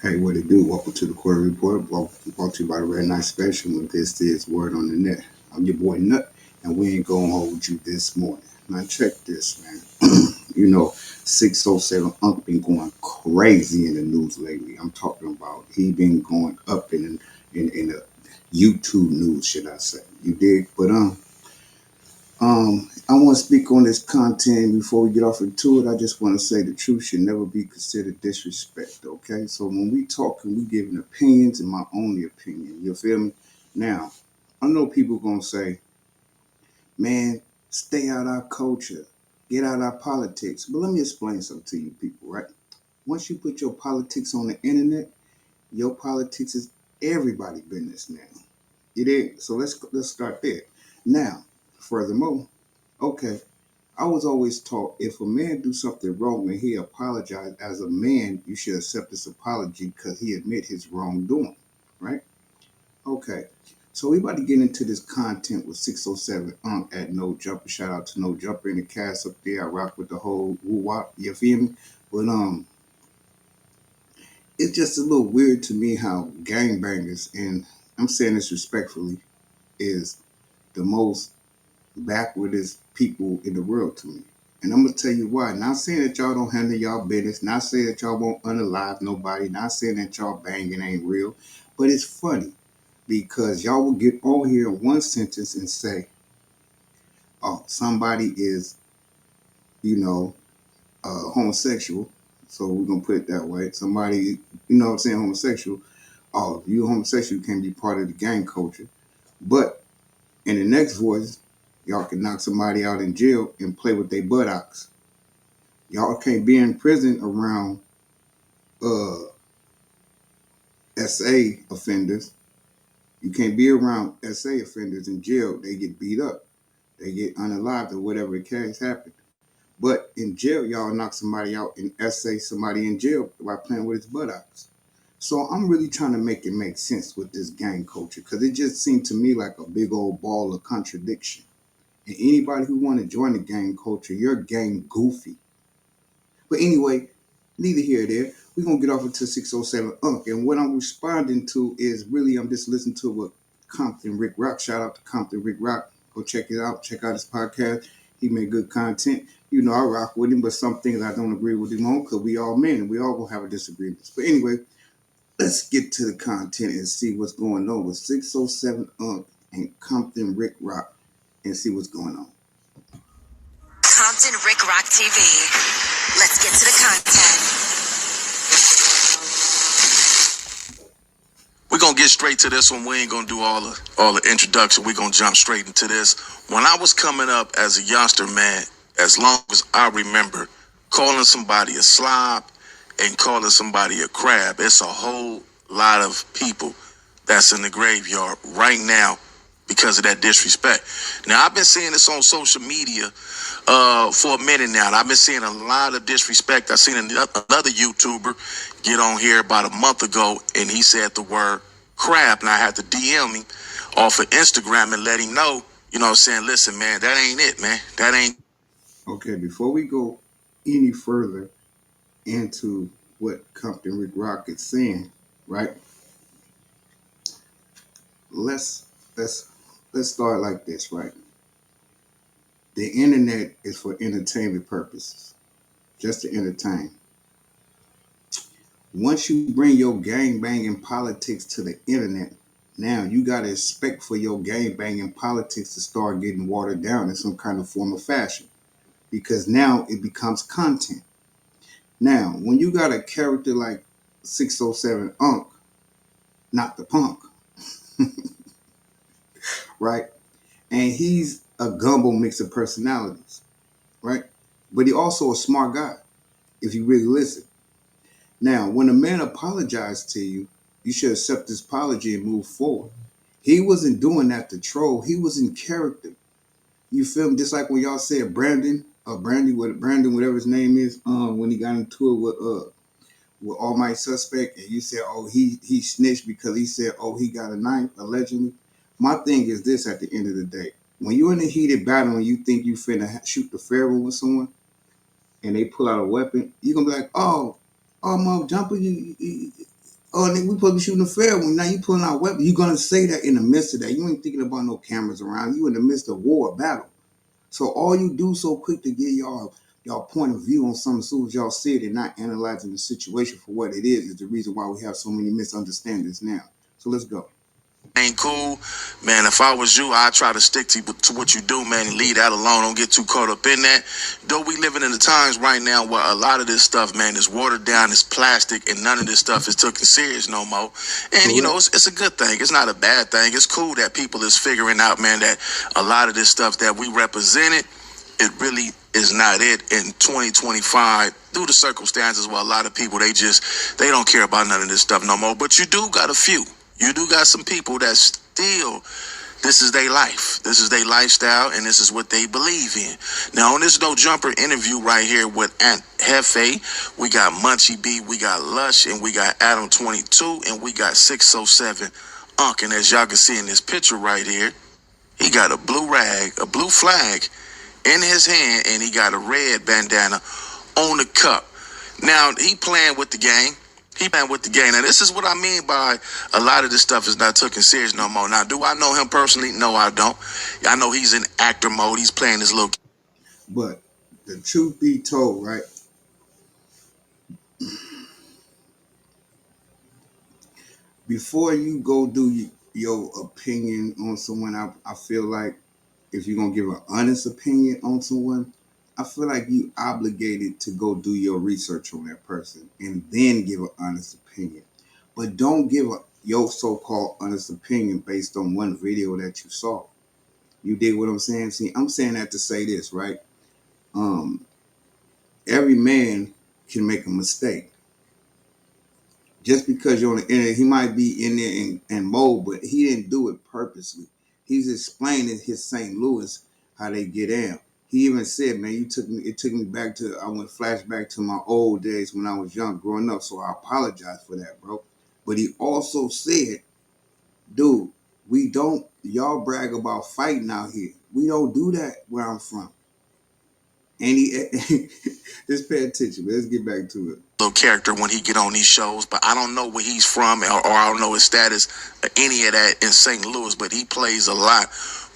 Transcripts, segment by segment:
Hey, what it do? Welcome to the Quarter Report. Brought to you by the Red Knight Special. And this is Word on the Net. I'm your boy Nut, and we ain't gonna hold you this morning. Now check this, man. 607 Unc been going crazy in the news lately. I'm talking about he been going up in the YouTube news, should I say? You dig? But I want to speak on this content before we get off into it. I just want to say the truth should never be considered disrespect, okay? So when we talking, we giving opinions and my only opinion. You feel me? Now, I know people gonna say, man, stay out our culture, get out our politics. But let me explain something to you people, right? Once you put your politics on the internet, your politics is everybody business now. It is. So let's start there. Now, furthermore, okay. I was always taught if a man do something wrong and he apologize as a man, you should accept this apology because he admit his wrongdoing, right? Okay. So we about to get into this content with 607 at No Jumper. Shout out to No Jumper in the cast up there. I rock with the whole woo wop, you feel me? But it's just a little weird to me how gangbangers, and I'm saying this respectfully, is the most backwardest people in the world to me. And I'm gonna tell you why. Not saying that y'all don't handle y'all business, not saying that y'all won't unalive nobody, not saying that y'all banging ain't real, but it's funny because y'all will get on here in one sentence and say, oh, somebody is, you know, homosexual. So we're gonna put it that way. Somebody, what I'm saying, homosexual. Oh, if you're homosexual, you can't be part of the gang culture. But in the next voice, y'all can knock somebody out in jail and play with their buttocks. Y'all can't be in prison around uh SA offenders. You can't be around SA offenders in jail. They get beat up. They get unalived or whatever the case happened. But in jail, y'all knock somebody out and SA somebody in jail by playing with his buttocks. So I'm really trying to make it make sense with this gang culture because it just seemed to me like a big old ball of contradiction. And anybody who want to join the gang culture, you're gang goofy. But anyway, neither here nor there. We're going to get off into 607 Unk. And what I'm responding to is really, I'm just listening to what Compton Rick Rock, shout out to Compton Rick Rock. Go check it out. Check out his podcast. He made good content. I rock with him, but some things I don't agree with him on because we all men and we all going to have a disagreements. But anyway, let's get to the content and see what's going on with 607 Unk and Compton Rick Rock and see what's going on. Compton Rick Rock TV. Let's get to the content. We're going to get straight to this one. We ain't going to do all the introduction. We're going to jump straight into this. When I was coming up as a youngster, man, as long as I remember, calling somebody a slob and calling somebody a crab, it's a whole lot of people that's in the graveyard right now because of that disrespect. Now, I've been seeing this on social media for a minute now. And I've been seeing a lot of disrespect. I seen another YouTuber get on here about a month ago, and he said the word crab. And I had to DM him off of Instagram and let him know, saying, listen, man, that ain't it, man. That ain't. Okay, before we go any further into what Compton Rick Rock is saying, right? Let's let's let's start like this, right? The internet is for entertainment purposes, just to entertain. Once you bring your gang banging politics to the internet, now you gotta expect for your gang banging politics to start getting watered down in some kind of form of fashion. Because now it becomes content. Now, when you got a character like 607 Unk, not the punk, right? And he's a gumbo mix of personalities, right? But he also a smart guy, if you really listen. Now, when a man apologized to you, you should accept his apology and move forward. He wasn't doing that to troll. He was in character. You feel me? Just like when y'all said Brandon, or Brandon, whatever his name is, when he got into it with All My Suspect, and you said, oh, he snitched because he said, oh, he got a knife, allegedly. My thing is this at the end of the day. When you're in a heated battle and you think you finna shoot the pharaoh with someone and they pull out a weapon, you're going to be like, oh, Oh, mom, jumper, oh, nigga, we supposed to be shooting a fair one. Now you pulling out weapons. You gonna say that in the midst of that. You ain't thinking about no cameras around. You in the midst of war, battle. So all you do so quick to get y'all point of view on something as soon as y'all see it and not analyzing the situation for what it is the reason why we have so many misunderstandings now. So let's go. Ain't cool, man. If I was you, I'd try to stick to what you do, man, and leave that alone. Don't get too caught up in that. Though we living in the times right now where a lot of this stuff, man, is watered down, is plastic, and none of this stuff is taken serious no more. And you know, it's a good thing. It's not a bad thing. It's cool that people is figuring out, man, that a lot of this stuff that we represented, it really is not it in 2025 due to circumstances where a lot of people they don't care about none of this stuff no more. But you do got a few. You do got some people that still, this is their life. This is their lifestyle, and this is what they believe in. Now, on this No Jumper interview right here with Aunt Hefe, we got Munchie B, we got Lush, and we got Adam 22, and we got 607 Unk. And as y'all can see in this picture right here, he got a blue flag in his hand, and he got a red bandana on the cup. Now, he playing with the game. Now, this is what I mean by a lot of this stuff is not taken serious no more. Now, do I know him personally? No, I don't. I know he's in actor mode. He's playing this little. But the truth be told, right? Before you go do your opinion on someone, I feel like if you're gonna give an honest opinion on someone, I feel like you obligated to go do your research on that person and then give an honest opinion. But don't give your so-called honest opinion based on one video that you saw. You dig what I'm saying? See, I'm saying that to say this, right? Um, every man can make a mistake. Just because you're on the internet, he might be in there and mode, but he didn't do it purposely. He's explaining his St. Louis how they get in. He even said, "Man, it took me back to I went flashback to my old days when I was young, growing up." So I apologize for that, bro. But he also said, "Dude, we don't y'all brag about fighting out here. We don't do that where I'm from." And he just pay attention. Let's get back to it. Little character when he get on these shows, but I don't know where he's from, or I don't know his status or any of that in St. Louis, but he plays a lot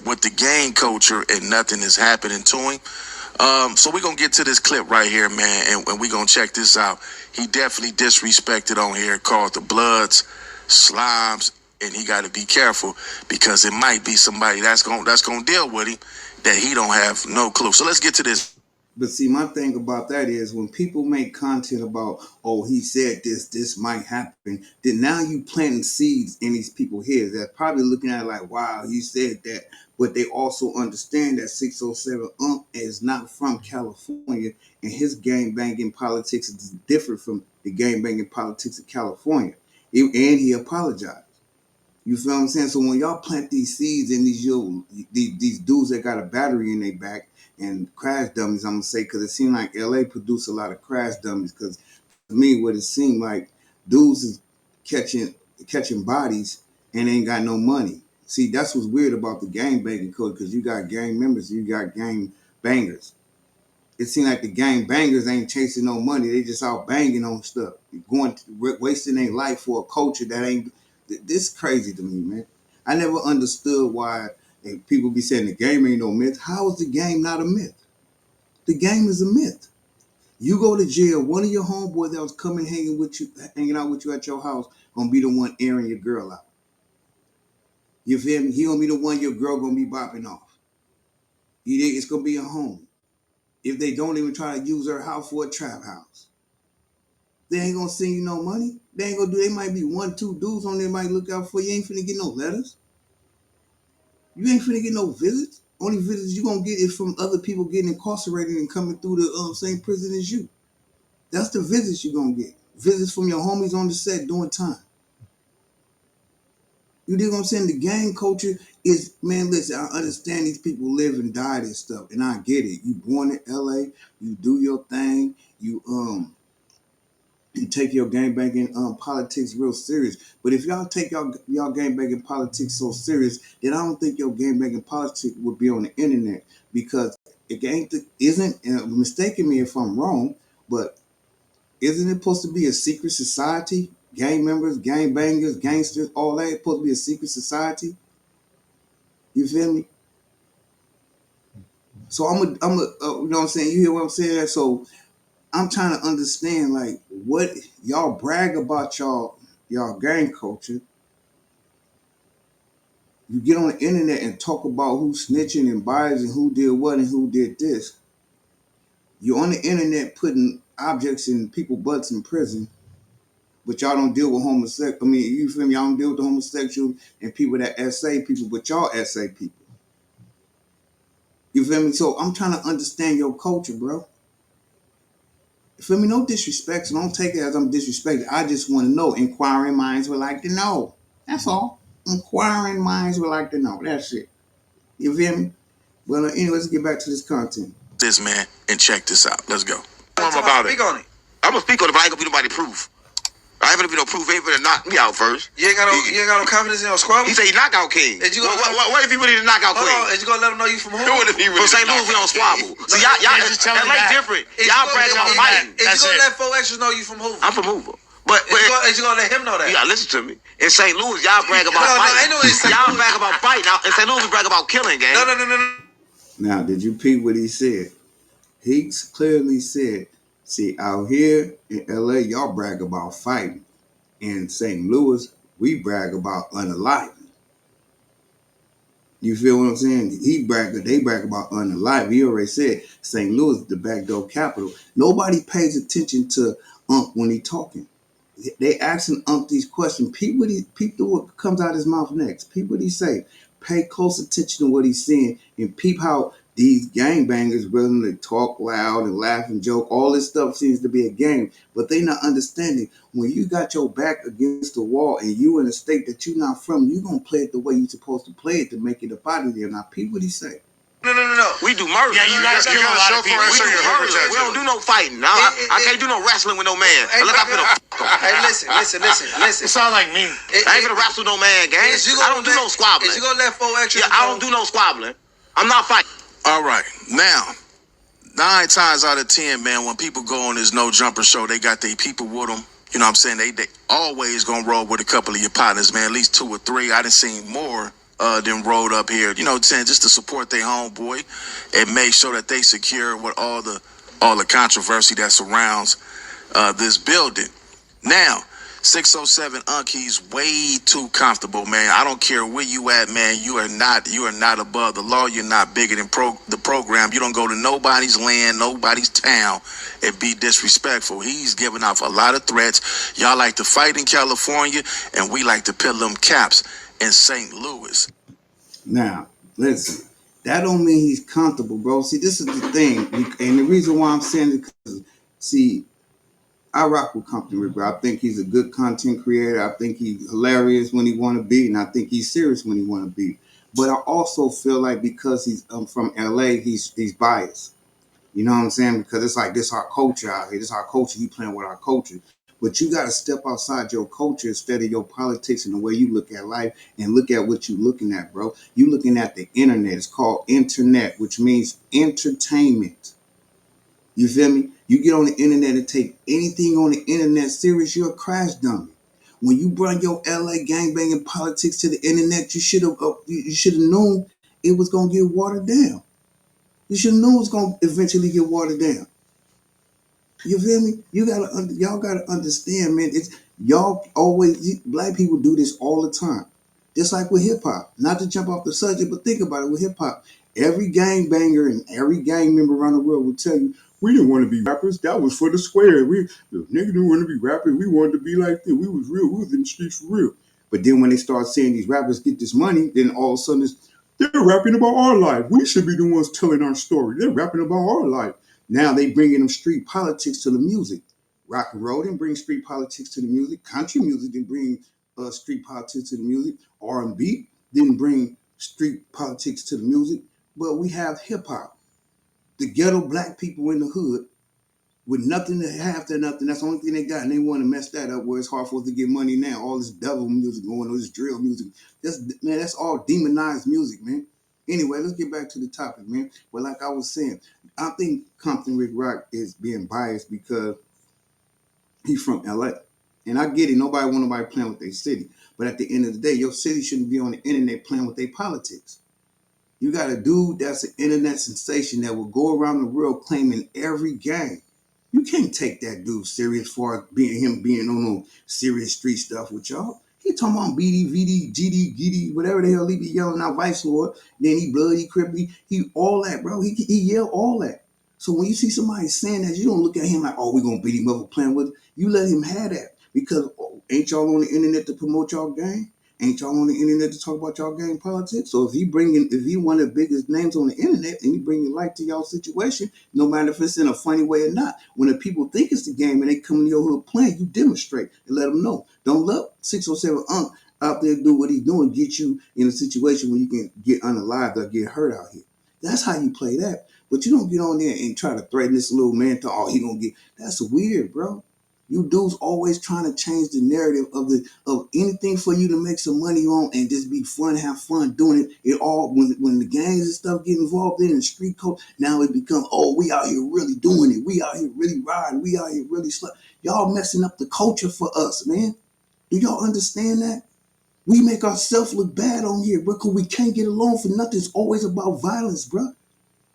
with the gang culture and nothing is happening to him. So we're going to get to this clip right here, man, and we're going to check this out. He definitely disrespected on here, called the Bloods, Slimes, and he got to be careful because it might be somebody that's going to deal with him that he don't have no clue. So let's get to this. But see, my thing about that is when people make content about, oh, he said this might happen, then now you planting seeds in these people's heads that's probably looking at it like, wow, he said that. But they also understand that 607 is not from California, and his gang banging politics is different from the gang banging politics of California. And he apologized. You feel what I'm saying? So when y'all plant these seeds in these dudes that got a battery in their back and crash dummies, I'm gonna say, because it seemed like LA produced a lot of crash dummies. Because to me, what it seemed like, dudes is catching bodies and ain't got no money. See, that's what's weird about the gang banging code, because you got gang members, you got gang bangers. It seems like the gang bangers ain't chasing no money. They just out banging on stuff, wasting their life for a culture that ain't. This crazy to me, man. I never understood why people be saying the game ain't no myth. How is the game not a myth? The game is a myth. You go to jail, one of your homeboys that was coming hanging out with you at your house, gonna be the one airing your girl out. You feel me? He gonna be the one your girl gonna be bopping off. It's gonna be a home. If they don't even try to use her house for a trap house, they ain't gonna send you no money. They ain't gonna do. They might be one, two dudes on there might look out for you. You ain't finna get no letters. You ain't finna get no visits. Only visits you gonna get is from other people getting incarcerated and coming through the same prison as you. That's the visits you gonna get. Visits from your homies on the set doing time. You dig what I'm saying? The gang culture is, man, listen, I understand these people live and die and stuff, and I get it. You born in LA, you do your thing, you take your gang banging politics real serious. But if y'all take y'all gang banging politics so serious, then I don't think your gang banging politics would be on the internet, because it isn't mistaken me if I'm wrong, but Isn't it supposed to be a secret society? Gang members, gang bangers, gangsters, all that supposed to be a secret society. You feel me? So you know what I'm saying? You hear what I'm saying? So I'm trying to understand, like, what y'all brag about y'all gang culture. You get on the internet and talk about who snitching and bias and who did what and who did this. You're on the internet putting objects in people's butts in prison, but y'all don't deal with homosexual. I mean, you feel me? Y'all don't deal with the homosexual and people that SA people, but y'all SA people. You feel me? So I'm trying to understand your culture, bro. You feel me? No disrespect. So don't take it as I'm disrespecting. I just want to know. Inquiring minds would like to know. That's all. Inquiring minds would like to know. That's it. You feel me? Well, anyway, let's get back to this content. This man and check this out. Let's go. I'm about it. Speak on it. I'm gonna speak on it, but I ain't gonna be nobody proof. I ain't gonna be no proof. He ain't gonna knock me out first. You ain't got no confidence in your squad. He say he knockout king. What if he really the knockout king? Hold on, is you gonna let him know you from who? What if he really? From St. Louis, we don't squabble. So y'all LA different. Y'all brag about fighting. Is you gonna let 4 extras know you from Hoover? I'm from Hoover. But is you gonna let him know that? You gotta listen to me. In St. Louis, y'all brag about fighting. Y'all brag about fighting. Now in St. Louis, we brag about killing, gang. No. Now, did you peep what he said? He clearly said, see, out here in LA, y'all brag about fighting. In St. Louis, we brag about unaliving. You feel what I'm saying? They brag about unaliving. He already said St. Louis is the backdoor capital. Nobody pays attention to when he talking. They asking these questions. Peep what comes out of his mouth next. Peep what he say. Pay close attention to what he's saying and peep how these gangbangers willing to talk loud and laugh and joke. All this stuff seems to be a game, but they not understanding when you got your back against the wall and you in a state that you're not from, you gonna play it the way you're supposed to play it to make it up out of there. Now, peep what he say. No. We do murder. Yeah, you guys kill a lot of people. We do murder. We don't do no fighting. Now, I can't do no wrestling with no man. Unless I finna Hey, listen. It sound like me. I ain't gonna wrestle no man, gang. I don't do no squabbling. Is you gonna let 4 extras? Yeah, I don't do no squabbling. I'm not fighting. All right, now 9 times out of 10, man, when people go on this no jumper show, they got their people with them. You know what I'm saying? They always gonna roll with a couple of your partners, man. At least 2 or 3. I done seen more than rolled up here. You know what I'm saying? Just to support their homeboy and make sure that they secure with all the controversy that surrounds this building. Now, 607 he's way too comfortable, man. I don't care where you at, man. You are not above the law. You're not bigger than the program. You don't go to nobody's land, nobody's town, and be disrespectful. He's giving off a lot of threats. Y'all like to fight in California, and we like to peel them caps in St. Louis. Now, listen, that don't mean he's comfortable, bro. See, this is the thing, and the reason why I'm saying it, because, see, I rock with Compton Rick, bro. I think he's a good content creator. I think he's hilarious when he want to be, and I think he's serious when he want to be. But I also feel like because he's from LA, he's biased. You know what I'm saying? Because it's like this our culture out here. This our culture. You playing with our culture. But you got to step outside your culture instead of your politics and the way you look at life and look at what you looking at, bro. You looking at the internet. It's called internet, which means entertainment. You feel me? You get on the internet and take anything on the internet serious, you're a crash dummy. When you bring your LA gangbanging politics to the internet, you should have known it was gonna get watered down. You should have known it was gonna eventually get watered down. You feel me? Y'all gotta understand, man. It's y'all always black people do this all the time. Just like with hip hop. Not to jump off the subject, but think about it with hip hop. Every gang banger and every gang member around the world will tell you, we didn't want to be rappers. That was for the square. The nigga didn't want to be rappers. We wanted to be like this. We was real. We was in the streets for real. But then when they start seeing these rappers get this money, then all of a sudden they're rapping about our life. We should be the ones telling our story. They're rapping about our life. Now they bringing them street politics to the music. Rock and roll didn't bring street politics to the music. Country music didn't bring street politics to the music. R&B didn't bring street politics to the music. But we have hip hop. The ghetto black people in the hood with nothing to have to nothing. That's the only thing they got. And they want to mess that up where it's hard for us to get money now. All this devil music going, all this drill music. That's all demonized music, man. Anyway, let's get back to the topic, man. Well, like I was saying, I think Compton Rick Rock is being biased because He's from LA. And I get it. Nobody want nobody playing with their city. But at the end of the day, your city shouldn't be on the internet playing with their politics. You got a dude that's an internet sensation that will go around the world claiming every game. You can't take that dude serious for being on no serious street stuff with y'all. He talking about BD, VD, GD, GD, whatever the hell he be yelling out Vice Lord. Then he bloody, crippy, he all that, bro. He yell all that. So when you see somebody saying that, you don't look at him like, oh, we gonna beat him up or playing with him. You let him have that because ain't y'all on the internet to promote y'all game? Ain't y'all on the internet to talk about y'all game politics? So if he one of the biggest names on the internet and he bringing light to y'all situation, no matter if it's in a funny way or not, when the people think it's the game and they come to your hood playing, you demonstrate and let them know. Don't let 607 out there do what he's doing, get you in a situation where you can get unalived or get hurt out here. That's how you play that. But you don't get on there and try to threaten this little man to, oh, he gonna get. That's weird, bro. You dudes always trying to change the narrative of anything for you to make some money on and just be fun, have fun doing it. It all when the gangs and stuff get involved in the street code, now it becomes, oh, we out here really doing it. We out here really riding. We out here really y'all messing up the culture for us, man. Do y'all understand that? We make ourselves look bad on here, bro, because we can't get along for nothing. It's always about violence, bro.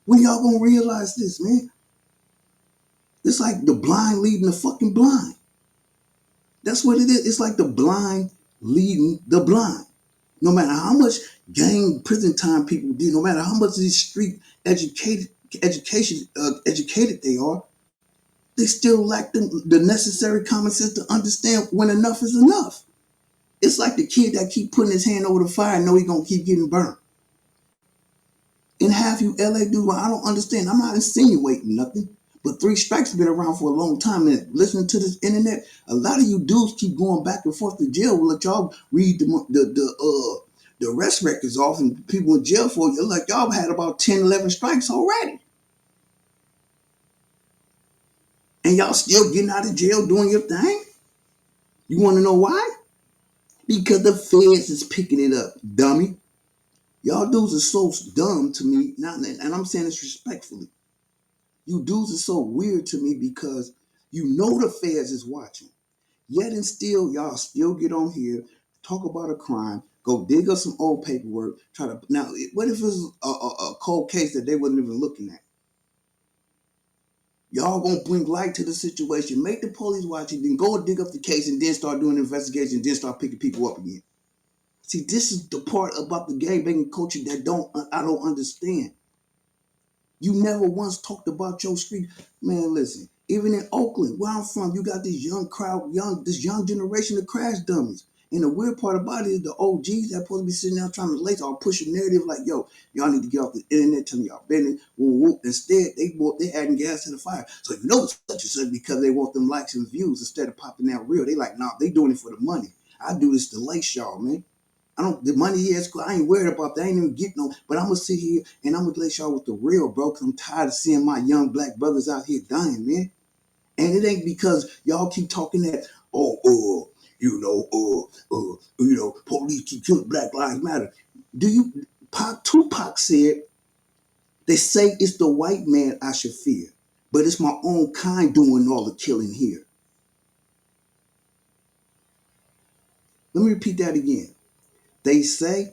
When y'all gonna realize this, man? It's like the blind leading the fucking blind. That's what it is. It's like the blind leading the blind. No matter how much gang prison time people do, no matter how much of these street educated they are, they still lack the necessary common sense to understand when enough is enough. It's like the kid that keep putting his hand over the fire and know he gonna keep getting burned. And half you LA dudes, well, I don't understand. I'm not insinuating nothing. But 3 Strikes been around for a long time, and listening to this internet, a lot of you dudes keep going back and forth to jail. We'll let y'all read the arrest records off, and people in jail for you. Like y'all had about 10, 11 strikes already, and y'all still getting out of jail doing your thing. You want to know why? Because the feds is picking it up, dummy. Y'all dudes are so dumb to me now, and I'm saying this respectfully. You dudes are so weird to me because you know the feds is watching. Yet and still, y'all still get on here, talk about a crime, go dig up some old paperwork, try to. Now, what if it's a cold case that they wasn't even looking at? Y'all gonna bring light to the situation, make the police watch it, then go dig up the case and then start doing an investigation and then start picking people up again. See, this is the part about the gangbanging culture that I don't understand. You never once talked about your street. Man, listen, even in Oakland, where I'm from, you got this young crowd, this young generation of crash dummies. And the weird part about it is the OGs that supposed to be sitting there trying to lace or push a narrative like, yo, y'all need to get off the internet, tell me y'all business. Instead, they adding gas to the fire. So you know such and such because they want them likes and views instead of popping out real. They like, nah, they doing it for the money. I do this to lace y'all, man. The money is cool. I ain't worried about that. I ain't even getting no, but I'm gonna sit here and I'm gonna let y'all with the real, bro, because I'm tired of seeing my young black brothers out here dying, man. And it ain't because y'all keep talking that, police keep killing Black Lives Matter. Tupac said, they say it's the white man I should fear, but it's my own kind doing all the killing here. Let me repeat that again. They say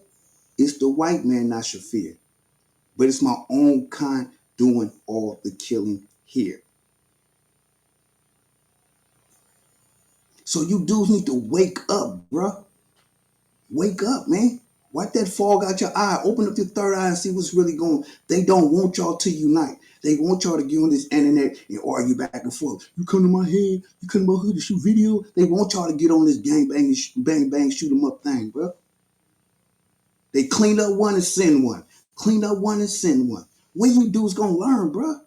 it's the white man I should fear, but it's my own kind doing all the killing here. So you dudes need to wake up, bruh. Wake up, man. Wipe that fog out your eye. Open up your third eye and see what's really going on. They don't want y'all to unite. They want y'all to get on this internet and argue back and forth. You come to my head, you come to my hood to shoot video. They want y'all to get on this gang bang, shoot 'em up thing, bruh. They clean up one and send one. Clean up one and send one. When you dudes gonna learn, bruh?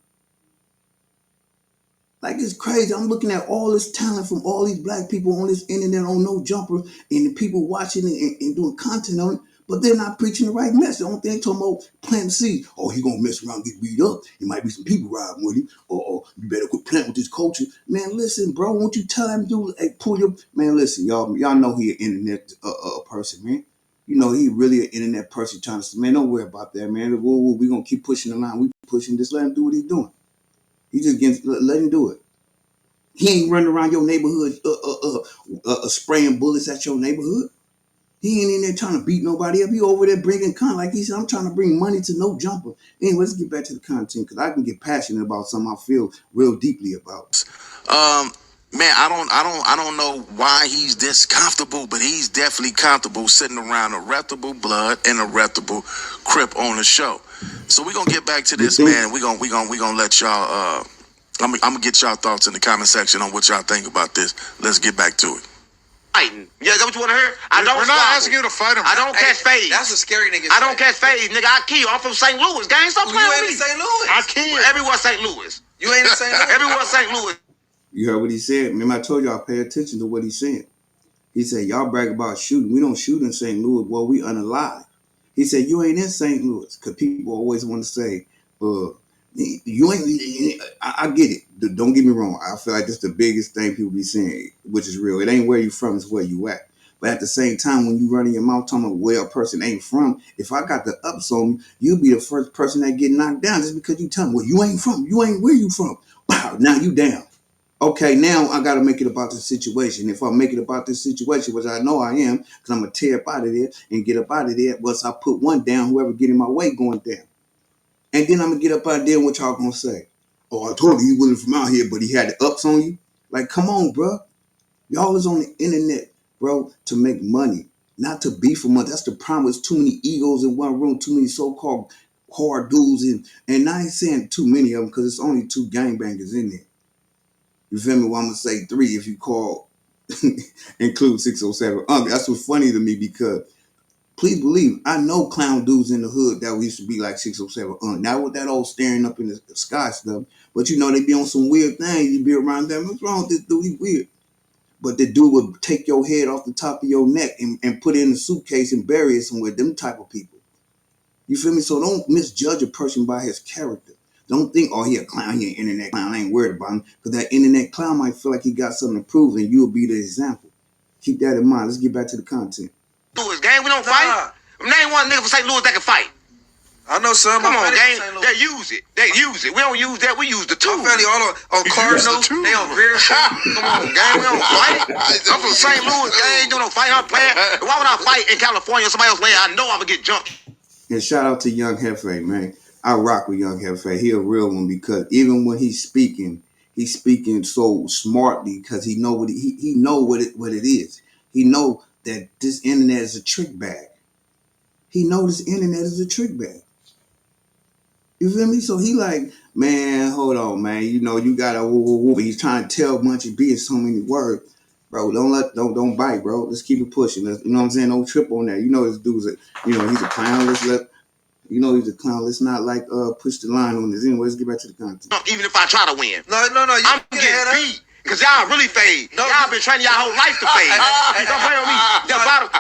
Like, it's crazy. I'm looking at all this talent from all these black people on this internet on No Jumper and the people watching it and doing content on it, but they're not preaching the right message. The only thing they talking about planting seeds. Oh, he gonna mess around, get beat up. It might be some people riding with him. Or you better quit playing with this culture. Man, listen, bro. Won't you tell him, dude, hey, pull your man? Listen, y'all know he an internet person, man. You know he really an internet person trying to. Man, don't worry about that, man. We gonna keep pushing the line. We pushing. Just let him do what he's doing. He just let him do it. He ain't running around your neighborhood spraying bullets at your neighborhood. He ain't in there trying to beat nobody up. He over there bringing content. Like he said, I'm trying to bring money to no jumper. Anyway, let's get back to the content because I can get passionate about something I feel real deeply about. Man, I don't know why he's this comfortable, but he's definitely comfortable sitting around a reputable blood and a reputable Crip on the show. So we're gonna get back to this, man. We're gonna let y'all I'm gonna get y'all thoughts in the comment section on what y'all think about this. Let's get back to it. Fighting. Yeah, that's what you want to hear? We're not asking you to fight him. I don't catch fades. That's a scary nigga. I don't catch fades, nigga. I kill. I'm from St. Louis, gang. Stop playing with me. You ain't in St. Louis. I kill. Everywhere St. Louis. You ain't in St. Louis. Everywhere St. Louis. You heard what he said? Remember I told y'all pay attention to what he said. He said, y'all brag about shooting. We don't shoot in St. Louis. Well, we unalive. He said, you ain't in St. Louis. Because people always want to say, you ain't, I get it. Don't get me wrong. I feel like that's the biggest thing people be saying, which is real. It ain't where you from, it's where you at. But at the same time, when you running your mouth talking about where a person ain't from, if I got the ups on me, you'll be the first person that get knocked down just because you tell me, well, you ain't from, you ain't where you from. Wow, now you down. Okay, now I got to make it about the situation. If I make it about this situation, which I know I am, because I'm going to tear up out of there and get up out of there, once I put one down, whoever get in my way going down. And then I'm going to get up out there and what y'all going to say? Oh, I told you he wasn't from out here, but he had the ups on you. Like, come on, bro. Y'all is on the internet, bro, to make money, not to be for money. That's the problem. There's too many egos in one room, too many so-called hard dudes. And I ain't saying too many of them because it's only 2 gangbangers in there. You feel me? Well, I'm going to say 3 if you call, include 607. That's what's funny to me because, please believe, I know clown dudes in the hood that used to be like 607. Not with that old staring up in the sky stuff, but you know, they be on some weird things. You be around them. What's wrong with this dude? He weird. But the dude would take your head off the top of your neck and put it in a suitcase and bury it somewhere. Them type of people. You feel me? So don't misjudge a person by his character. Don't think, oh, he a clown, he an internet clown. I ain't worried about him. Because that internet clown might feel like he got something to prove, and you'll be the example. Keep that in mind. Let's get back to the content. Louis, gang, we don't fight. Name one nigga from St. Louis that can fight. I know some. Come on, gang. They use it. They use it. We don't use that. We use the tool. I'm fairly all on Cardinals. They on Pearson. Come on, gang. We don't fight. I'm from St. Louis, gang. You don't fight. I'm playing. Why would I fight in California? Somebody else playing. I know I'm gonna get jumped. And shout out to Young Hefe, man. I rock with Young Hefe. He a real one because even when he's speaking so smartly because he know what he know what it is. He know that this internet is a trick bag. He know this internet is a trick bag. You feel me? So he like, man, hold on, man. You know, you gotta woo. He's trying to tell a bunch of B in so many words. Bro, don't bite, bro. Let's keep it pushing. You know what I'm saying? Don't trip on that. You know this dude's he's a clown. He's a clown. Let's not like push the line on this. Anyway, let's get back to the content. Even if I try to win. No. I'm getting beat. Because y'all really fade. No, y'all been training y'all whole life to fade. Don't play with me.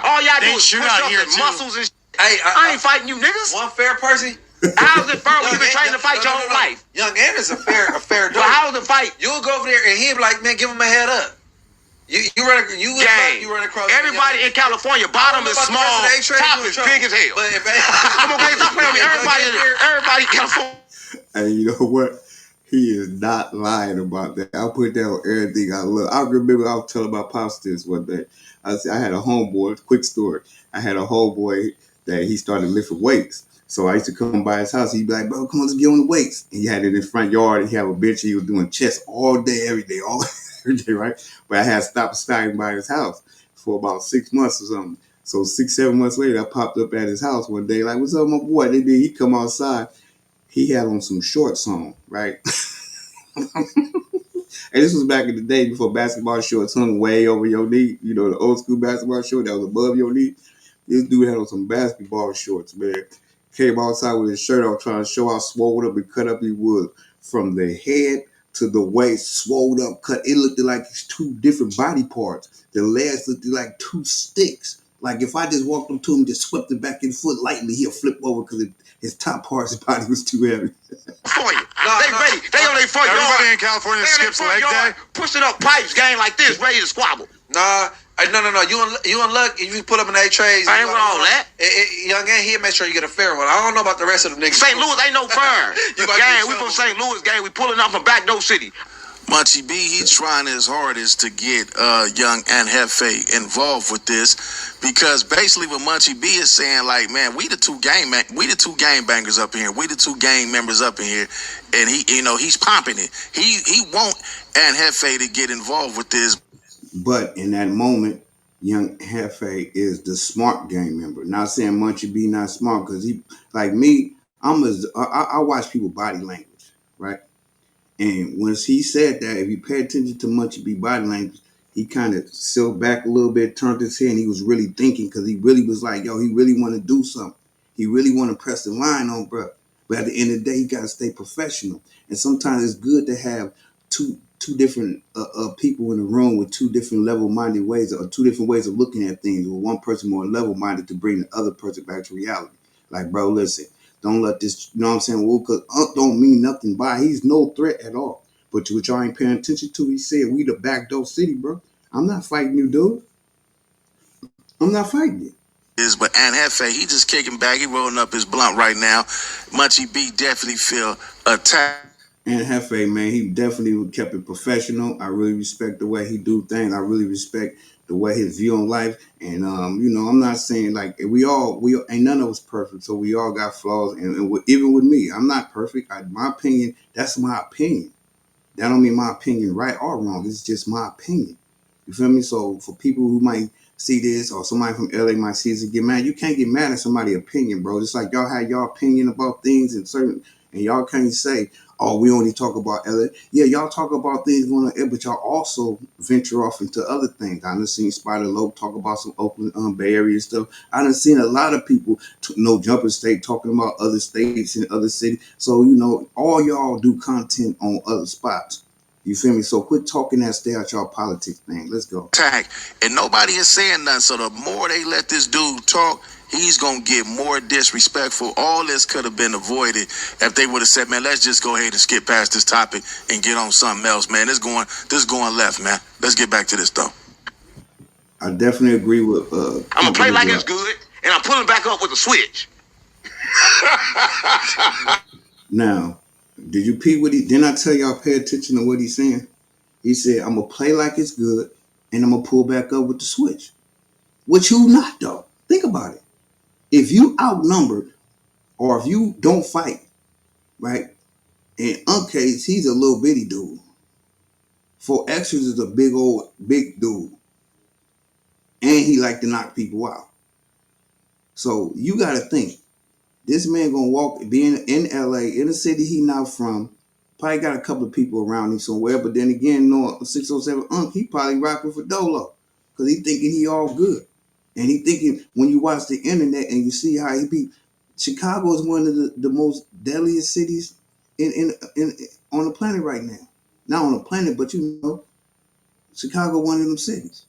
All y'all do is push up and muscles and shit. Hey, I ain't fighting you niggas. One fair person. How's it fair when you been training to fight your whole life? Young Ander's a fair dude. But how's the fight? You'll go over there and he'll be like, man, give him a head up. You run across. Everybody in California, bottom is small, top is big as hell. Come on, man, stop playing with me. Everybody in California. And you know what? He is not lying about that. I'll put that on everything I love. I remember I was telling my pops this one day. I had a homeboy, quick story. I had a homeboy that he started lifting weights. So I used to come by his house. He'd be like, bro, come on, let's get on the weights. And he had it in his front yard. And he had a bench. He was doing chest all day, every day, right? But I had to stop standing by his house for about 6 months or something. So 6-7 months later, I popped up at his house one day, like, what's up, my boy? He come outside. He had on some shorts on, right? And this was back in the day before basketball shorts hung way over your knee. You know, the old school basketball short that was above your knee. This dude had on some basketball shorts, man. Came outside with his shirt off trying to show how swole up and cut up he was. From the head to the waist, swole up, cut. It looked like 2 different body parts. The legs looked like 2 sticks. Like if I just walked up to him, just swept it back in foot lightly, he'll flip over because his top part of his body was too heavy. For you. They ready. They on their front yard. Everybody in California skips leg day. Pushing up pipes, gang like this, ready to squabble. No. You and Luck, if you put up in A-trays. I ain't with all that. Young gang, he'll make sure you get a fair one. I don't know about the rest of them niggas. St. Louis ain't no fair. Gang, we from St. Louis, gang. We pulling up from Back Door City. Munchie B, he's trying his hardest to get young Anhefe involved with this, because basically what Munchie B is saying, like, man, we the two game bangers up in here, we the two gang members up in here, and he's pumping it. He want Anhefe to get involved with this. But in that moment, young Hefe is the smart gang member. Not saying Munchie B not smart, because he, like me, I watch people body language, right? And once he said that, if you pay attention to Munchie B body language, he kind of silted back a little bit, turned his head, and he was really thinking, because he really was like, yo, he really want to do something. He really want to press the line on bro. But at the end of the day, you got to stay professional. And sometimes it's good to have two different people in the room with two different level-minded ways, or two different ways of looking at things, with one person more level-minded to bring the other person back to reality. Like, bro, listen, don't let this, you know what I'm saying? Well, because Unc don't mean nothing by. He's no threat at all. But what y'all ain't paying attention to, he said, we the backdoor city, bro. I'm not fighting you, dude. I'm not fighting you. But Anhefe, he just kicking back. He rolling up his blunt right now. Munchie B definitely feel attacked. And Hefe, man, he definitely kept it professional. I really respect the way he do things. I really respect the way his view on life. And I'm not saying like we all ain't none of us perfect, so we all got flaws. And even with me, I'm not perfect. My opinion, that's my opinion. That don't mean my opinion right or wrong. It's just my opinion. You feel me? So for people who might see this, or somebody from LA might see this and get mad, you can't get mad at somebody's opinion, bro. Just like y'all had your opinion about things and y'all can't say, oh, we only talk about LA. Yeah, y'all talk about things going on air, but y'all also venture off into other things. I done seen Spider Loc talk about some Oakland, Bay Area stuff. I done seen a lot of people, No Jumper State, talking about other states and other cities. So, all y'all do content on other spots. You feel me? So quit talking that stay out y'all politics thing. Let's go. Attack. And nobody is saying nothing. So the more they let this dude talk, he's going to get more disrespectful. All this could have been avoided if they would have said, man, let's just go ahead and skip past this topic and get on something else, man. This going left, man. Let's get back to this, though. I definitely agree with... I'm going to play like it's good, and I'm pulling back up with a switch. Now, did you peep what didn't I tell y'all pay attention to what he's saying? He said, I'm going to play like it's good, and I'm going to pull back up with the switch. Which you not, though. Think about it. If you outnumbered, or if you don't fight, right? In Unc case, he's a little bitty dude. For extras is a big dude. And he like to knock people out. So you got to think. This man gonna walk, being in LA, in a city he not from, probably got a couple of people around him somewhere, but then again, 607 Unc, he probably rocking for Dolo. Because he thinking he all good. And he thinking, when you watch the internet and you see how he be, Chicago is one of the most deadliest cities in on the planet right now. Not on the planet, but Chicago one of them cities.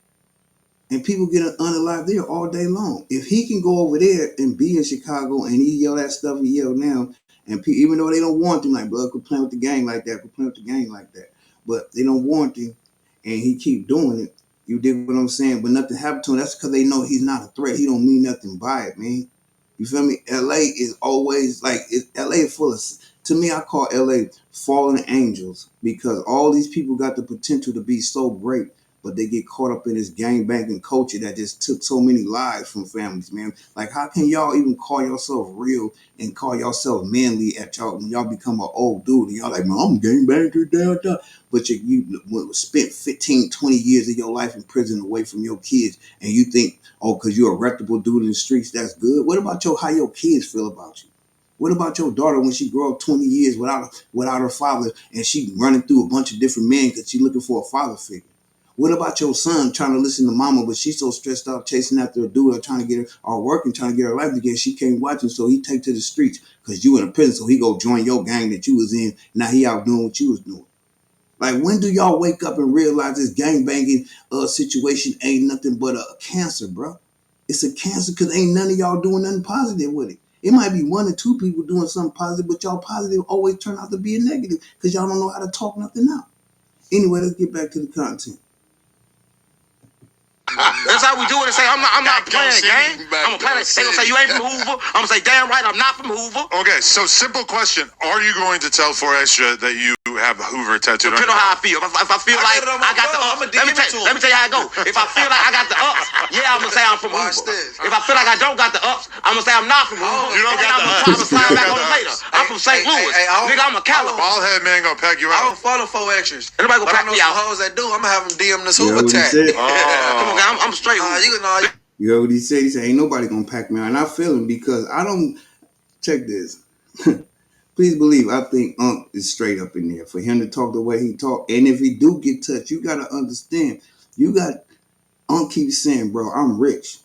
And people get unalive there all day long. If he can go over there and be in Chicago and he yell that stuff he yell now, and even though they don't want him, like, blood, quit playing with the gang like that, but they don't want him, and he keep doing it, you dig what I'm saying? But nothing happened to him. That's because they know he's not a threat. He don't mean nothing by it, man. You feel me? LA is always like, LA is full of, to me, I call LA fallen angels, because all these people got the potential to be so great, but they get caught up in this gangbanging culture that just took so many lives from families, man. Like, how can y'all even call yourself real and call yourself manly at y'all when y'all become an old dude and y'all like, man, I'm gangbanger down. But you spent 15, 20 years of your life in prison away from your kids, and you think, oh, because you're a reputable dude in the streets, that's good. What about how your kids feel about you? What about your daughter when she grew up 20 years without her father, and she running through a bunch of different men because she's looking for a father figure? What about your son trying to listen to mama, but she's so stressed out chasing after a dude or trying to get her, or working, trying to get her life together, she can't watch him, so he take to the streets because you in a prison, so he go join your gang that you was in. Now he out doing what you was doing. Like, when do y'all wake up and realize this gangbanging situation ain't nothing but a cancer, bro? It's a cancer because ain't none of y'all doing nothing positive with it. It might be one or two people doing something positive, but y'all positive always turn out to be a negative because y'all don't know how to talk nothing out. Anyway, let's get back to the content. That's how we do it. And say, I'm not playing a game. I'm gonna play it. They gonna say you ain't from Hoover. I'm gonna say, damn right, I'm not from Hoover. Okay, so simple question: are you going to tell 4Extra that you have a Hoover tattooed. Depending on how I feel. If I feel like I got the ups, let me tell you how it go. If I feel like I got the ups, yeah, I'm gonna say I'm from Hoover. If I feel like I don't got the ups, I'm gonna say I'm not from Hoover. You don't got the ups. I'm gonna slide back on it later. I'm from St. Louis. Nigga, I'm a Caliber. Bald head man gonna pack you I out. don't follow 4 extras. Anybody gonna pack me out? Hoes that do, I'm gonna have them DM this You Hoover heard what he tag. said? Come on, guy, I'm straight. You heard what he said? He said, ain't nobody gonna pack me out. And I feel him because I don't, check this. Please believe, I think Unc is straight up in there. For him to talk the way he talk, and if he do get touched, you gotta understand. Unc keeps saying, bro, I'm rich.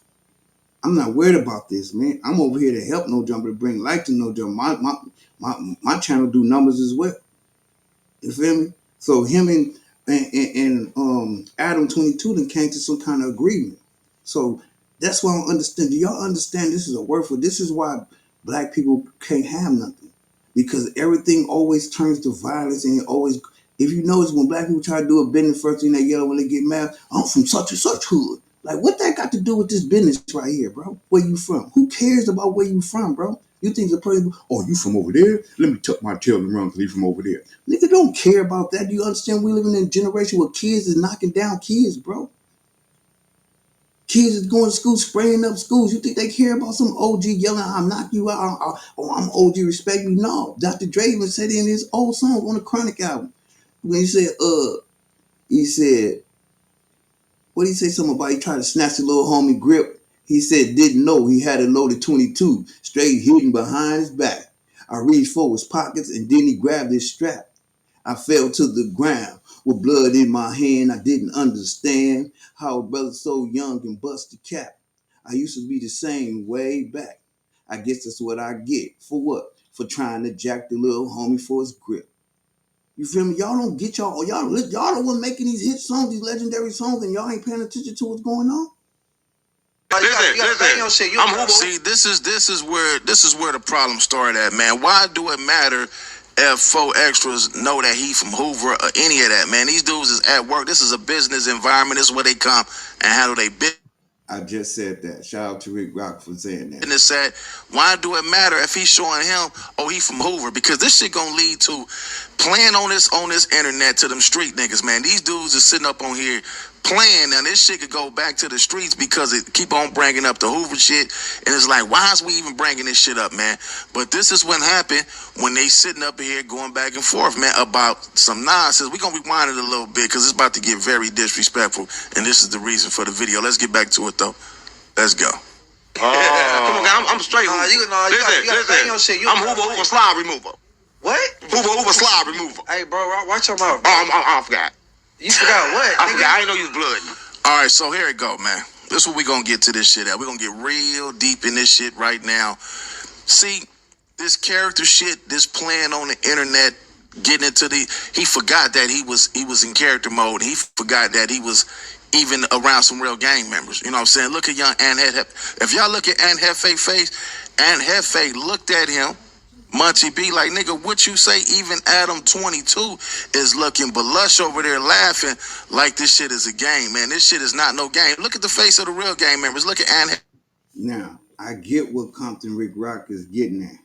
I'm not worried about this, man. I'm over here to help No Jumper, to bring light to No Jumper. My channel do numbers as well. You feel me? So him and Adam 22 then came to some kind of agreement. So that's why I don't understand. Do y'all understand this is a word for this is why black people can't have nothing? Because everything always turns to violence, and it always, if you notice, when black people try to do a business, first thing they yell when they get mad, I'm from such and such hood. Like, what that got to do with this business right here, bro? Where you from? Who cares about where you from, bro? You think the person, oh, you from over there? Let me tuck my tail and run because you from over there. Nigga don't care about that. Do you understand we living in a generation where kids is knocking down kids, bro? Kids is going to school, spraying up schools. You think they care about some OG yelling, I'll knock you out, I'm OG, respect me? No. Dr. Dre even said in his old song on the Chronic album, when he said, what did he say something about he tried to snatch the little homie grip? He said, didn't know he had a loaded 22 straight hidden behind his back. I reached for his pockets and then he grabbed his strap. I fell to the ground with blood in my hand. I didn't understand how a brother so young can bust a cap. I used to be the same way back. I guess that's what I get. For what? For trying to jack the little homie for his grip. You feel me? Y'all don't get y'all the one making these hit songs, these legendary songs, and y'all ain't paying attention to what's going on. Listen. See, this is where the problem started at, man. Why do it matter if 4 extras know that he from Hoover or any of that, man? These dudes is at work. This is a business environment. This is where they come and handle their business. I just said that. Shout out to Rick Rock for saying that. And it said, why do it matter if he's showing him, oh, he from Hoover? Because this shit gonna lead to playing on this internet to them street niggas, man. These dudes is sitting up on here playing, and this shit could go back to the streets because it keep on bringing up the Hoover shit. And it's like, why is we even bringing this shit up, man? But this is what happened when they sitting up here going back and forth, man, about some nonsense. We're gonna rewind it a little bit because it's about to get very disrespectful, and this is the reason for the video. Let's get back to it though. Let's go. Come on, guy. I'm straight. Listen. I'm Hoover slide remover. What? Hoover slide remover. Hey, bro, watch your mouth. Bro. I forgot. You forgot what? I forgot. I didn't know you was blood. All right, so here it go, man. This is what we gonna get to this shit at. We're gonna get real deep in this shit right now. See, this character shit, this playing on the internet, getting into he forgot that he was in character mode. He forgot that he was even around some real gang members. You know what I'm saying? Look at young Aunt Hefe. If y'all look at Aunt Hefe's face, Aunt Hefe looked at him, Munchie B, like, nigga, what you say? Even Adam 22 is looking blush over there laughing like this shit is a game, man. This shit is not no game. Look at the face of the real gang members. Look at Aunt Hefe. Now, I get what Compton Rick Rock is getting at.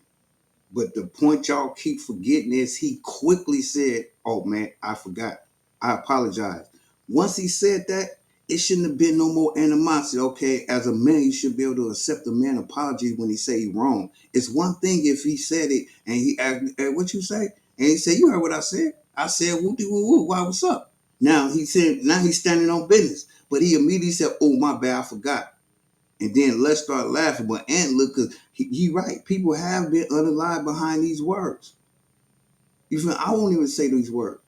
But the point y'all keep forgetting is he quickly said, oh, man, I forgot. I apologize. Once he said that, it shouldn't have been no more animosity. Okay, as a man, you should be able to accept a man's apology when he say he wrong. It's one thing if he said it and he asked, hey, what you say? And he said, you heard what I said? I said, whoop-de-whoop-whoop, why, what's up? Now he's standing on business. But he immediately said, oh, my bad, I forgot. And then let's start laughing. But Ant look, because he right. People have been unalive behind these words. You feel? I won't even say these words.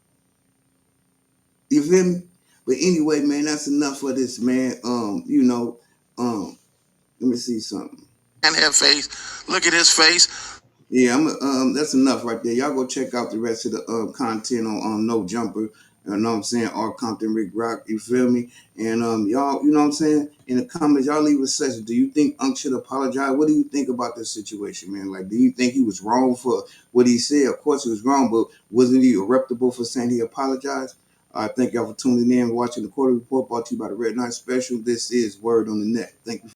You feel me? But anyway, man, that's enough for this, man. Let me see something. And have face. Look at his face. Yeah, that's enough right there. Y'all go check out the rest of the content on No Jumper. You know what I'm saying? Or Compton Rick Rock, you feel me? And y'all, you know what I'm saying? In the comments, y'all leave a session. Do you think Unc should apologize? What do you think about this situation, man? Like, do you think he was wrong for what he said? Of course he was wrong, but wasn't he reputable for saying he apologized? Thank y'all for tuning in and watching the Quarter Report brought to you by the Red Knight Special. This is Word on the Net. Thank you.